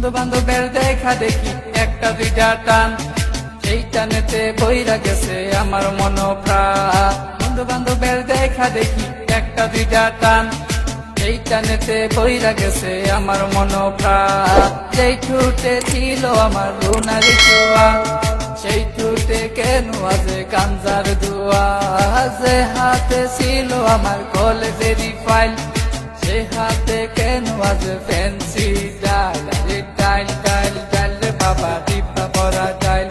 বন্ধু বান্ধবের দেখা দেখি একটা দুইটা টান, সেই টানেতে বইরা গেছে আমার মন প্রাণ। বন্ধু বান্ধবের দেখা দেখি একটা দুইটা টান, সেই টানেতে বইরা গেছে আমার মন প্রাণ। যেই ঠুটে ছিল আমার রুনার ছোঁয়া, সেই ঠুটে কেন আজে গাঞ্জার ধোঁয়া। যে হাতে ছিল আমার কলেজেরই ফাইল, সে হাতে কেন আজ ফ্যান্সি ডাইল। আরে ডাইল ডাইল ডাইল রে বাবা, টিপা পরা ডাইল,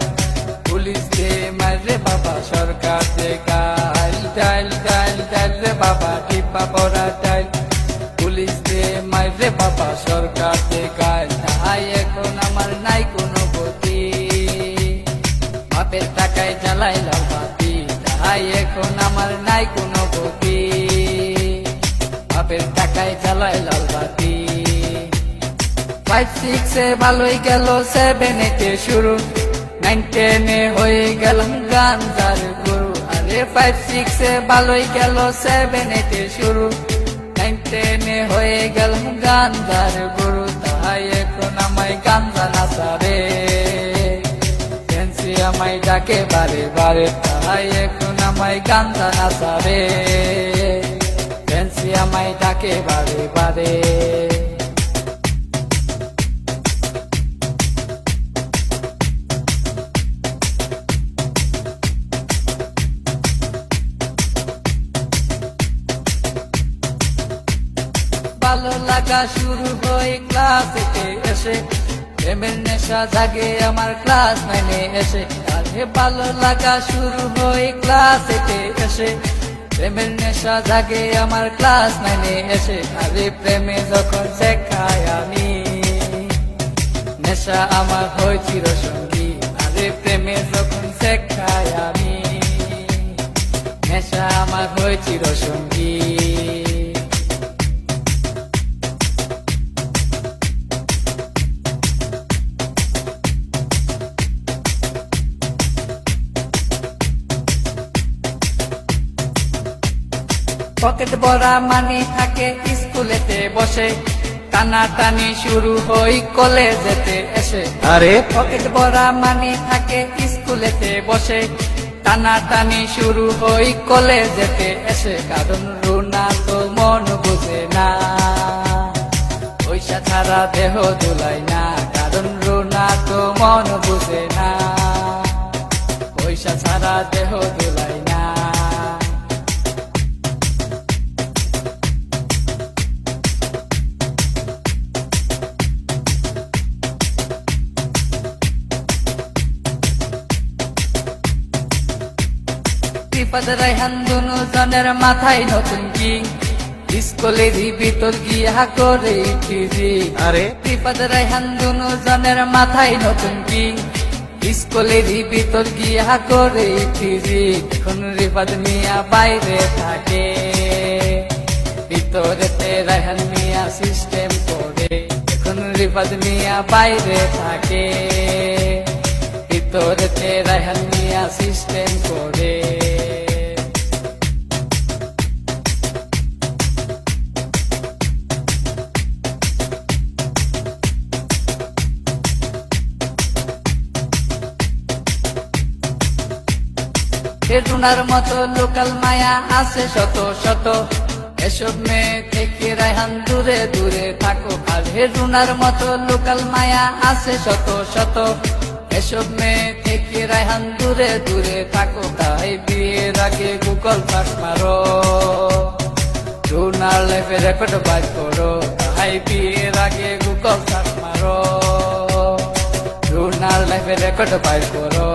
পুলিশ দে মারে বাবা, সরকার দে গাইল। ডাইল ডাইল ডাইল রে বাবা, টিপা পরা ডাইল, পুলিশ দে মারে বাবা, সরকার দে গাইল। তাই এখন আমার নাই কোনো গতি, বাপের টাকায় জ্বালাইলাম বাতি। তাই এখন আমার নাই কোনো গতি, বাপের টাকায় জ্বালায় লাল বাতি। 5-6 এ ভালোই গেল, 7 8 শুরু, 9-10 হয়ে গেলাম গাঞ্জার গুরু। আরে 5-6 এ ভালোই গেল, 7 8 শুরু, 9-10 হয়ে গেলাম গাঞ্জার গুরু। তাই এখন আমায় গাঞ্জা নাচাবে, ফ্যান্সি আমায় ডাকে বারে বারে। তাই এখন আমায় গাঞ্জা নাচাবে, ফ্যান্সি আমায় ডাকে বারে বারে। ভালো লাগা শুরু হয় ক্লাস 8 এসে, প্রেমের নেশা জাগে আমার ক্লাস 9 এসে। আরে ভালো লাগা শুরু হয় ক্লাস 8 এসে, প্রেমের নেশা জাগে আমার ক্লাস 9 এসে। আরে প্রেমে যখন শেখায় আমি, নেশা আমার হয় চিরসঙ্গী। আরে প্রেমে যখন শেখায় আমি, নেশা আমার হয় চিরসঙ্গী। পকেট ভরা মানি থাকে স্কুলেতে বসে, টানাটানি শুরু হই কলেজেতে এসে। আরে পকেট ভরা মানি থাকে স্কুলেতে বসে, টানাটানি শুরু হই কলেজেতে এসে। কারণ রুনা তো মন বুঝে না, পয়সা ছাড়া দেহ দুলাই না। কারণ রুনা তো মন বুঝে না, পয়সা ছাড়া দেহ দুলাই না। রিফাত রায়হান দুনু জনের মাথায় নতুন কিং, স্কুলেরই ভিতর গিয়া করে টিজি। আরে রিফাত রায়হান দুনু জনের মাথায় নতুন কিং, স্কুলেরই ভিতর গিয়া করে টিজি। এখন রিফাত মিয়া বাইরে থাকে, ভিতরেতে রায়হান মিয়া সিস্টেম করে। এখন রিফাত মিয়া বাইরে থাকে, ভিতরেতে রায়হান মিয়া সিস্টেম করে। রুনার মতো লোকাল মায়া আছে শত শত, এসব মেয়ে থেকে রায়হান দূরে দূরে থাকো। আর রুনার মতো লোকাল মায়া আছে শত শত, এসব মেয়ে থেকে রায়হান দূরে দূরে থাকো। তাই বিয়ের আগে গুগল সার্চ মারো, রুনার লাইফে রেকর্ড বাইর করো। তাই বিয়ের আগে গুগল সার্চ মারো, রুনার লাইফে রেকর্ড বাইর করো।